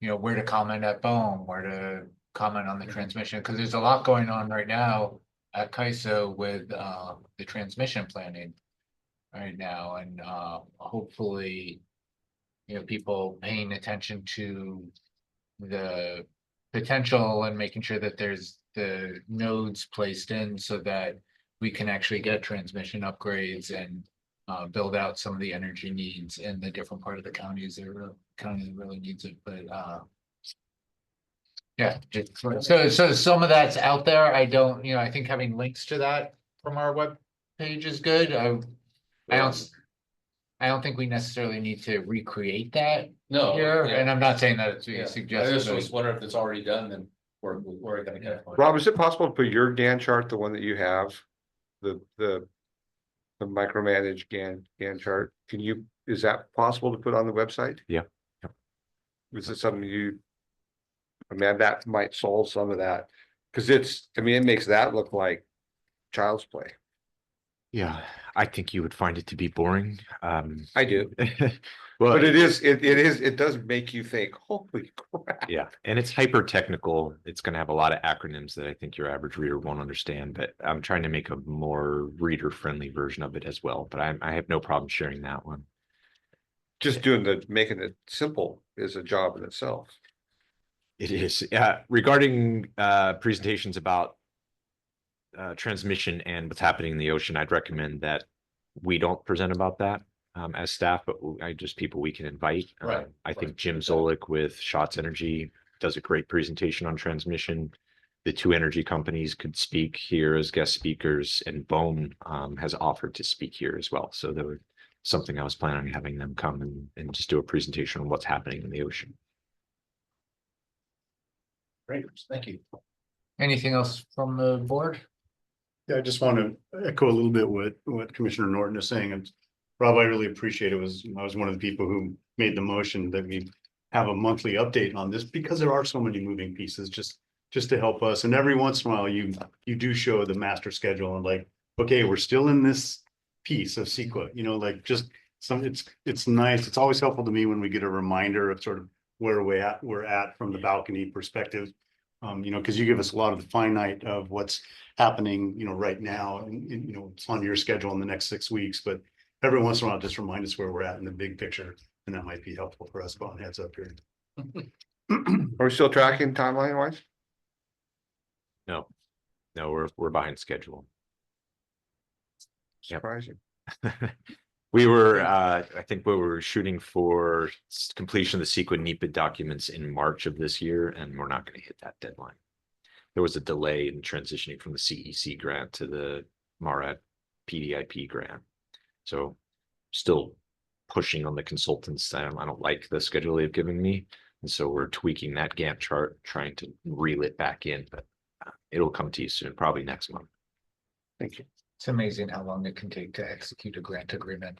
where to comment at BOEM, where to comment on the transmission, because there's a lot going on right now at CAISO with, the transmission planning right now, and, hopefully, people paying attention to the potential and making sure that there's the nodes placed in so that we can actually get transmission upgrades and build out some of the energy needs in the different part of the counties that really needs it, but yeah, so some of that's out there. I don't, I think having links to that from our web page is good. I don't think we necessarily need to recreate that No, here, yeah. and I'm not saying that it's Yeah, I suggested. just was wondering if it's already done, then we're gonna get. Rob, is it possible to put your Gantt chart, the one that you have, the micromanaged Gantt chart? Is that possible to put on the website? Yeah. Yep. Is it something I mean, that might solve some of that, because it makes that look like child's play. Yeah, I think you would find it to be boring. I do. Well, But it does make you think, holy crap. yeah, and it's hyper technical. It's going to have a lot of acronyms that I think your average reader won't understand, but I'm trying to make a more reader friendly version of it as well. But I have no problem sharing that one. Just making it simple is a job in itself. It is. Regarding presentations about transmission and what's happening in the ocean, I'd recommend that we don't present about that as staff, but people we can invite. Right. I think Jim Zolik with Shots Energy does a great presentation on transmission. The two energy companies could speak here as guest speakers, and BOEM has offered to speak here as well. So there was something I was planning on having them come and just do a presentation on what's happening in the ocean. Great, thank you. Anything else from the board? Yeah, I just want to echo a little bit what Commissioner Norton is saying. And Rob, I really appreciate it. I was one of the people who made the motion that we have a monthly update on this, because there are so many moving pieces, just to help us. And every once in a while, you do show the master schedule and like, okay, we're still in this piece of CEQA, like just it's nice. It's always helpful to me when we get a reminder of sort of where we're at from the balcony perspective. Because you give us a lot of the finite of what's happening, right now, and it's on your schedule in the next 6 weeks, but every once in a while, just remind us where we're at in the big picture, and that might be helpful for us about heads up here. Are we still tracking timeline wise? No, we're behind schedule. Yep. Surprising. We were, I think we were shooting for completion of the CEQA NEPA documents in March of this year, and we're not going to hit that deadline. There was a delay in transitioning from the CEC grant to the MARAD PDIP grant. So still pushing on the consultants. I don't like the schedule they've given me. And so we're tweaking that Gantt chart, trying to reel it back in, but it'll come to you soon, probably next month. Thank you. It's amazing how long it can take to execute a grant agreement.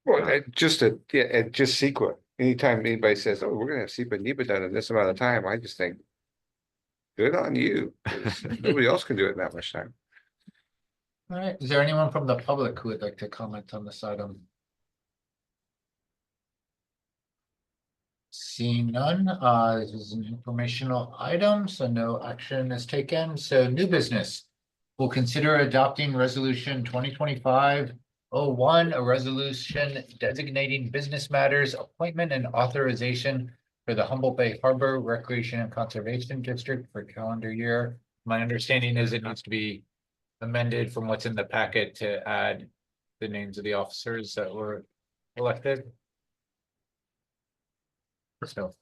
Well, just CEQA. Anytime anybody says, oh, we're gonna have CEQA NEPA done in this amount of time, I just think, good on you. 'Cause nobody else can do it in that much time. All right, is there anyone from the public who would like to comment on this item? Seeing none, this is an informational item, so no action is taken. So new business. We'll consider adopting resolution 2025 1, a resolution designating business matters, appointment and authorization for the Humboldt Bay Harbor Recreation and Conservation District for calendar year. My understanding is it needs to be amended from what's in the packet to add the names of the officers that were elected. So,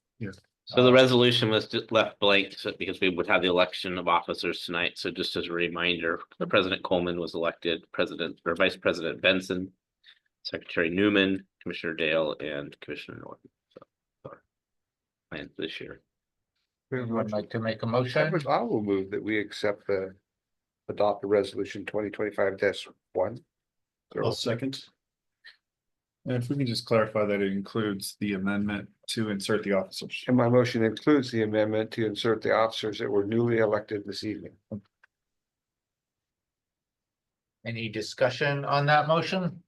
So the resolution was just left blank because we would have the election of officers tonight. So just as a reminder, President Coleman was elected, President or Vice President Benson, Secretary Newman, Commissioner Dale, and Commissioner Norton. So our plan this year. would like to make a I motion. will move that we adopt the resolution 2025-1. I'll second. And if we can just clarify that it includes the amendment to insert the officers. And my motion includes the amendment to insert the officers that were newly elected this evening. Any discussion on that motion?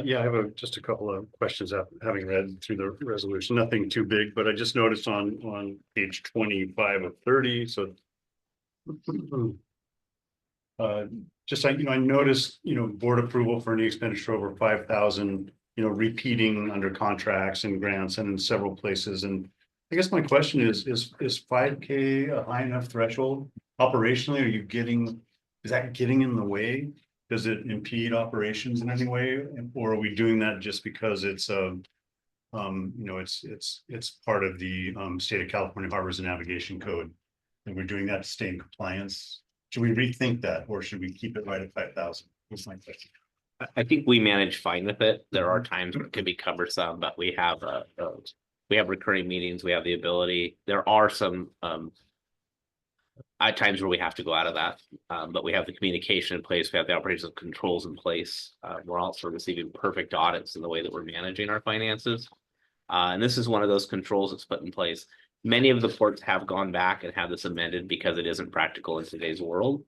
Yeah, I have just a couple of questions having read through the resolution, nothing too big, but I just noticed on page 25 of 30, so. Just like, I noticed, board approval for any expenditure over 5,000, repeating under contracts and grants and in several places. And I guess my question is 5K a high enough threshold? Operationally, is that getting in the way? Does it impede operations in any way? Or are we doing that just because it's it's part of the state of California Harbors and Navigation Code? And we're doing that to stay in compliance? Should we rethink that, or should we keep it right at 5,000? That's my question. I think we manage fine with it. There are times where it can be cumbersome, but we have recurring meetings. We have the ability. There are some at times where we have to go out of that, but we have the communication in place. We have the operational controls in place. We're also receiving perfect audits in the way that we're managing our finances. And this is one of those controls that's put in place. Many of the ports have gone back and have this amended because it isn't practical in today's world.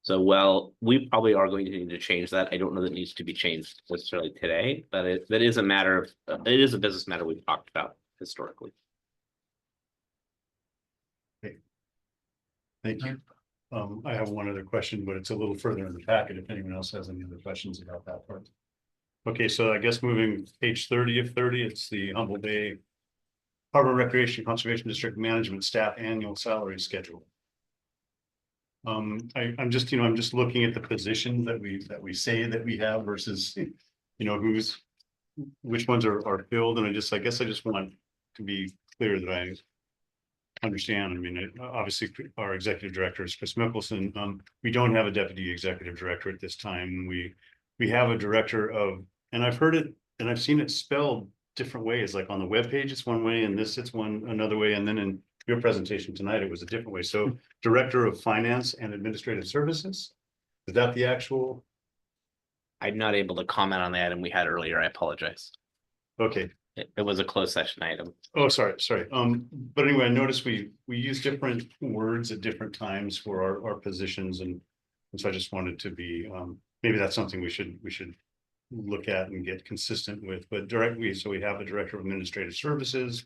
So, we probably are going to need to change that. I don't know that it needs to be changed necessarily today, but that is a matter of, it is a business matter we've talked about historically. Thank you. I have one other question, but it's a little further in the packet if anyone else has any other questions about that part. Okay, so I guess moving page 30 of 30, it's the Humboldt Bay Harbor Recreation Conservation District Management Staff Annual Salary Schedule. I'm just looking at the positions that we say that we have versus, which ones are filled, and I guess I just want to be clear that I understand. I mean, obviously our executive director is Chris Mickelson. We don't have a deputy executive director at this time. We have a director of, and I've heard it and I've seen it spelled different ways, like on the webpage it's one way and this it's another way, and then in your presentation tonight it was a different way. So Director of Finance and Administrative Services, is that the actual? I'm not able to comment on the item we had earlier. I apologize. Okay. It was a closed session item. Oh, sorry. But anyway, I noticed we use different words at different times for our positions, and so I just wanted to be maybe that's something we should look at and get consistent with. But so we have a Director of Administrative Services.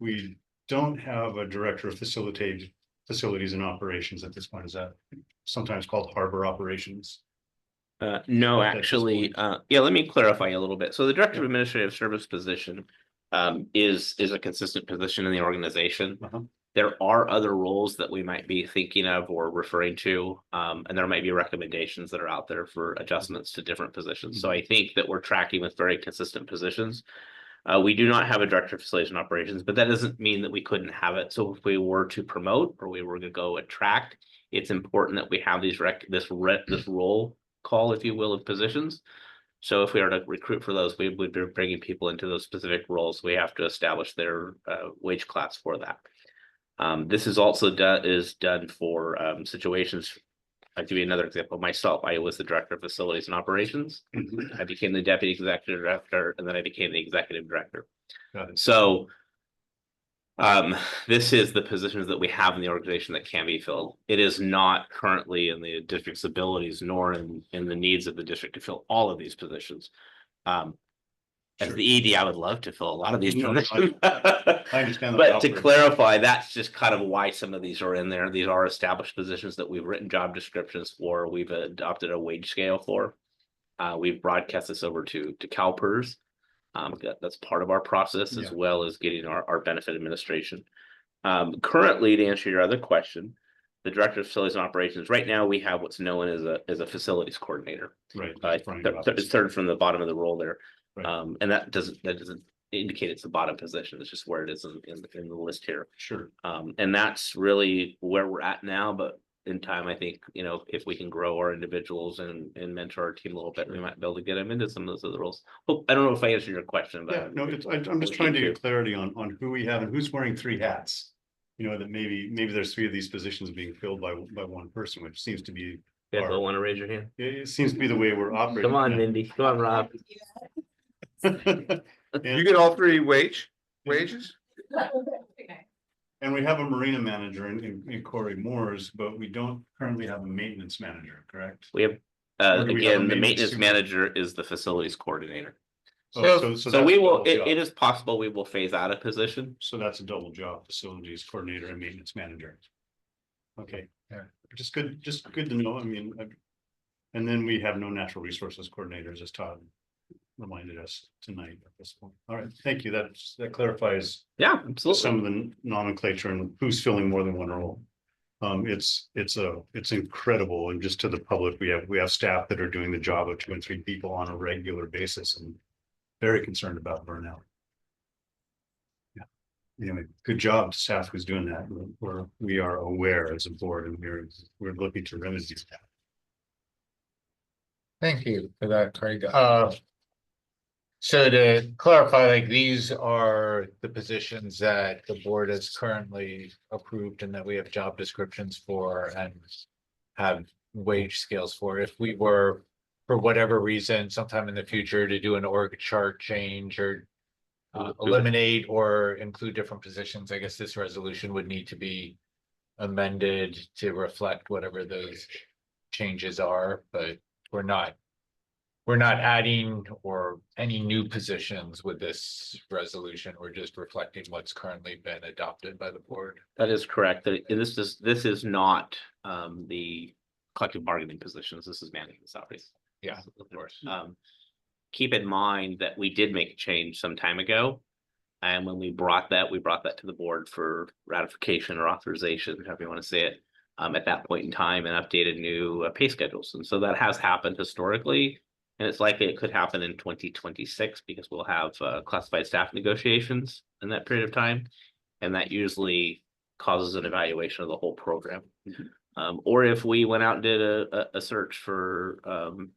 We don't have a Director of Facilities and Operations at this point. Is that sometimes called Harbor Operations? No, actually, let me clarify a little bit. So the Director of Administrative Service position is a consistent position in the organization. There are other roles that we might be thinking of or referring to, and there might be recommendations that are out there for adjustments to different positions. So I think that we're tracking with very consistent positions. We do not have a Director of Facilities and Operations, but that doesn't mean that we couldn't have it. So if we were to promote or we were to go attract, it's important that we have this role call, if you will, of positions. So if we are to recruit for those, we would be bringing people into those specific roles. We have to establish their wage class for that. This is also done for situations. I'll give you another example. Myself, I was the Director of Facilities and Operations. I became the Deputy Executive Director, and then I became the Executive Director. So this is the positions that we have in the organization that can be filled. It is not currently in the district's abilities nor in the needs of the district to fill all of these positions. As the ED, I would love to fill a lot of these positions. I understand. But to clarify, that's just kind of why some of these are in there. These are established positions that we've written job descriptions for. We've adopted a wage scale for. We've broadcast this over to CalPERS. That's part of our process as Yeah. well as getting our benefit administration. Currently, to answer your other question, the director of facilities and operations, right now, we have what's known as a facilities coordinator. Right. It's third from the bottom of the roll there. Right. And that doesn't indicate it's the bottom position. It's just where it is in the list here. Sure. And that's really where we're at now, but in time, I think, if we can grow our individuals and mentor our team a little bit, we might be able to get them into some of those other roles. Oh, I don't know if I answered your question, but. Yeah, no, I'm just trying to get clarity on who we have and who's wearing three hats. That maybe there's three of these positions being filled by one person, which seems to be. Yeah, want to raise your hand? It seems to be the way we're operating. Come on, now. Mindy. Come on, Rob. You get all three wages? And we have a marina manager in Corey Moore's, but we don't currently have a maintenance manager, correct? We have, Or do we have a again, the maintenance maintenance super- manager is the facilities coordinator. Oh, So that's we a will, double job. it is possible we will phase out a position. So that's a double job, facilities coordinator and maintenance manager. Okay, Yeah. just good to know. I mean, and then we have no natural resources coordinators, as Todd reminded us tonight at this point. All right, thank you. That clarifies Yeah, absolutely. some of the nomenclature and who's filling more than one role. It's incredible, and just to the public, we have staff that are doing the job of 2 and 3 people on a regular basis, and very concerned about burnout. Yeah. Anyway, good job to staff who's doing that. We are aware as a board, and we're looking to remedy that. Thank you for that, Craig. So to clarify, like, these are the positions that the board has currently approved and that we have job descriptions for and have wage scales for. If we were, for whatever reason, sometime in the future to do an org chart change or eliminate or include different positions, I guess this resolution would need to be amended to reflect whatever those changes are, but we're not adding or any new positions with this resolution. We're just reflecting what's currently been adopted by the board. That is correct. This is not the collective bargaining positions. This is management salaries. Yeah, of course. Keep in mind that we did make a change some time ago. And when we brought that to the board for ratification or authorization, however you want to say it, at that point in time, and updated new pay schedules. And so that has happened historically. And it's likely it could happen in 2026 because we'll have classified staff negotiations in that period of time. And that usually causes an evaluation of the whole program. Or if we went out and did a search for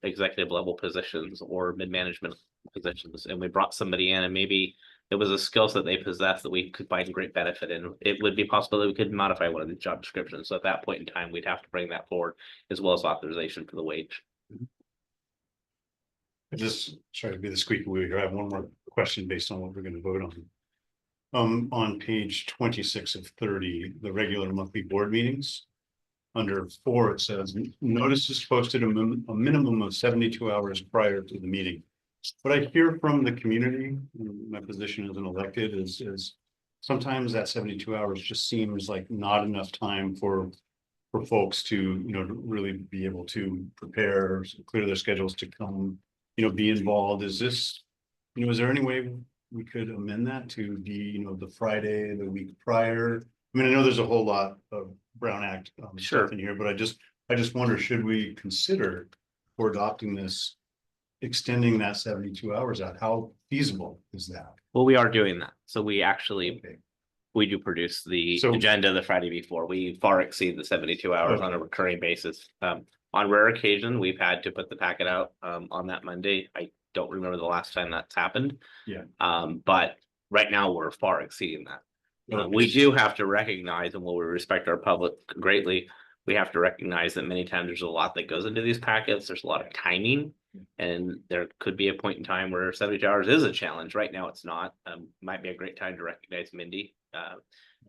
executive level positions or mid-management positions, and we brought somebody in and maybe it was a skill set they possess that we could find great benefit in, it would be possible that we could modify one of the job descriptions. So at that point in time, we'd have to bring that forward as well as authorization for the wage. Just try to be the squeaky wheel here. I have one more question based on what we're going to vote on. On page 26 of 30, the regular monthly board meetings. Under 4, it says notice is posted a minimum of 72 hours prior to the meeting. What I hear from the community, my position as an elected, is sometimes that 72 hours just seems like not enough time for folks to, really be able to prepare, clear their schedules to come, be involved. Is this, is there any way we could amend that to be, the Friday, the week prior? I mean, I know there's a whole lot of Brown Act stuff in here, but I just wonder, should we consider for adopting this, extending that 72 hours out? How feasible is that? Well, we are doing that. So we actually, we do produce the So- agenda the Friday before. We far exceed the 72 hours on a recurring basis. On rare occasion, we've had to put the packet out on that Monday. I don't remember the last time that's happened. Yeah. But right now we're far exceeding that. We do have to recognize, and while we respect our public greatly, we have to recognize that many times there's a lot that goes into these packets. There's a lot of timing. And there could be a point in time where 72 hours is a challenge. Right now, it's not. Might be a great time to recognize Mindy.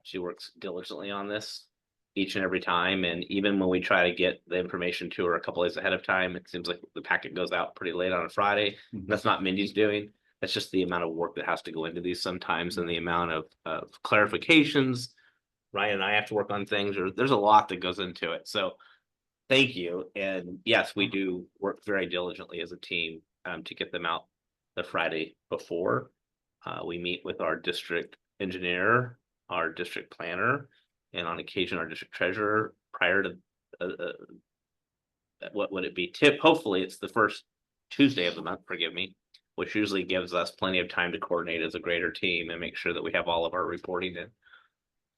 She works diligently on this each and every time. And even when we try to get the information to her a couple days ahead of time, it seems like the packet goes out pretty late on a Friday. That's not Mindy's doing. That's just the amount of work that has to go into these sometimes, and the amount of clarifications. Ryan and I have to work on things, or there's a lot that goes into it. So thank you. And yes, we do work very diligently as a team to get them out the Friday before. We meet with our district engineer, our district planner, and on occasion our district treasurer prior to what would it be? Hopefully it's the first Tuesday of the month, forgive me, which usually gives us plenty of time to coordinate as a greater team and make sure that we have all of our reporting in.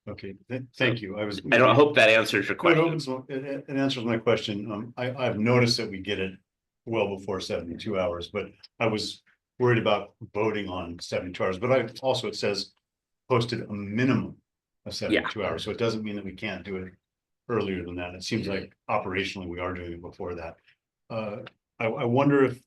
Okay, thank you. I hope that answers your question. It answers my question. I've noticed that we get it well before 72 hours, but I was worried about voting on 72 hours, but it says posted a minimum of 72 hours, so it doesn't mean that we can't do it earlier than that. It seems like operationally we are doing it before that. I wonder if,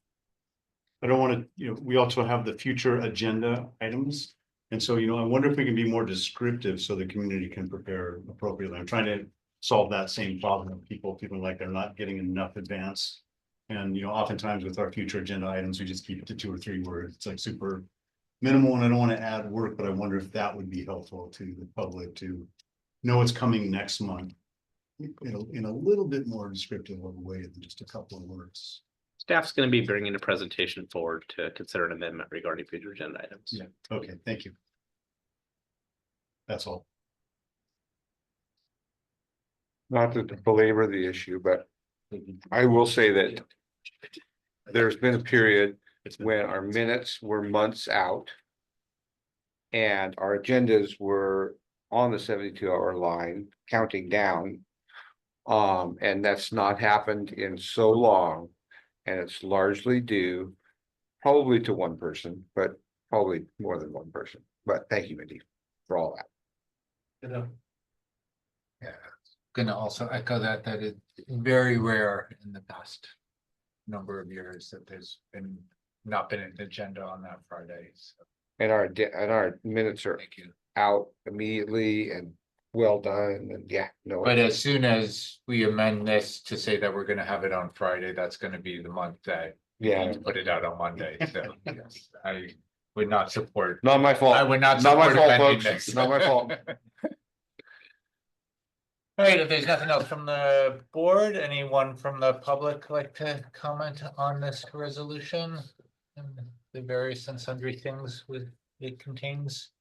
I don't want to, we also have the future agenda items. And so, I wonder if we can be more descriptive so the community can prepare appropriately. I'm trying to solve that same problem of people feeling like they're not getting enough advance. And, oftentimes with our future agenda items, we just keep it to 2 or 3 words. It's like super minimal, and I don't want to add work, but I wonder if that would be helpful to the public to know what's coming next month in a little bit more descriptive of a way than just a couple of words. Staff's going to be bringing a presentation forward to consider an amendment regarding future agenda items. Yeah, okay, thank you. That's all. Not to belabor the issue, but I will say that there's been a period when our minutes were months out and our agendas were on the 72-hour line counting down. And that's not happened in so long. And it's largely due probably to one person, but probably more than one person. But thank you, Mindy, for all that. Yeah, gonna also echo that it's very rare in the past number of years that there's not been an agenda on that Friday. So And our minutes are thank you. out immediately and well done, and no. But as soon as we amend this to say that we're gonna have it on Friday, that's gonna be the month that we Yeah. need to put it out on Monday. So yes, I would not support. Not my fault. I would not Not my support fault, amending folks. this. Not my fault. All right, if there's nothing else from the board, anyone from the public like to comment on this resolution? And the various and sundry things it contains?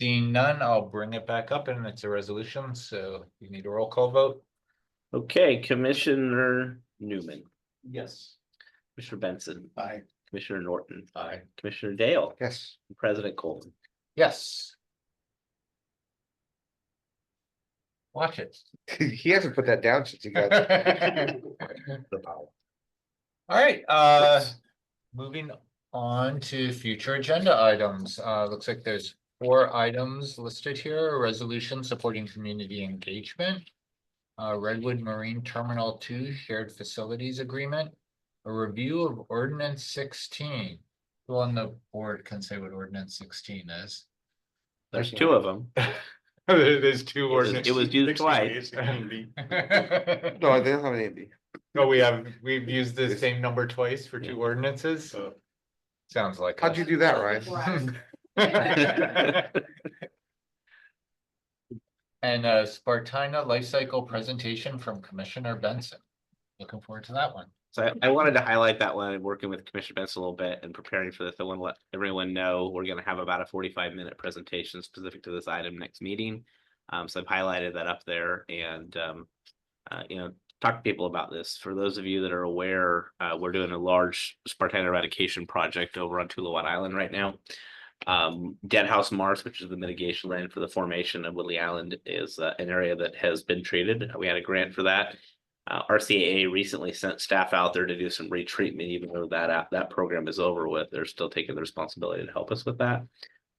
Seeing none, I'll bring it back up and it's a resolution, so you need a roll call vote. Okay, Commissioner Newman, Yes. Commissioner Benson, Aye. Commissioner Norton, Aye. Commissioner Dale, Yes. and President Coleman. Yes. Watch it. He hasn't put that down since he got the power. All right, moving on to future agenda items. Looks like there's 4 items listed here: a resolution supporting community engagement, Redwood Marine Terminal 2 Shared Facilities Agreement, a review of Ordinance 16. Who on the board can say what Ordinance 16 is? There's 2 of them. There's 2 It was used twice. No, they don't have an AB. No, we've used the same number twice for 2 ordinances. Sounds like. How'd you do that, Ryan? And a Spartina life cycle presentation from Commissioner Benson. Looking forward to that one. So I wanted to highlight that one, working with Commissioner Benson a little bit and preparing for this. I want to let everyone know we're going to have about a 45-minute presentation specific to this item next meeting. So I've highlighted that up there and, talk to people about this. For those of you that are aware, we're doing a large Spartina eradication project over on Tulawatt Island right now. Dead House Marsh, which is the mitigation land for the formation of Woodley Island, is an area that has been treated. We had a grant for that. RCAA recently sent staff out there to do some retreatment, even though that program is over with. They're still taking the responsibility to help us with that.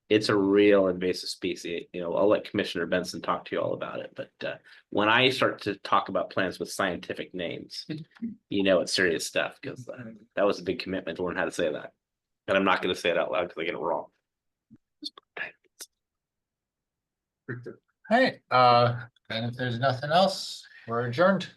It's a real invasive species. I'll let Commissioner Benson talk to you all about it. But when I start to talk about plants with scientific names, it's serious stuff, because that was a big commitment to learn how to say that. And I'm not going to say it out loud because I get it wrong. All right, and if there's nothing else, we're adjourned.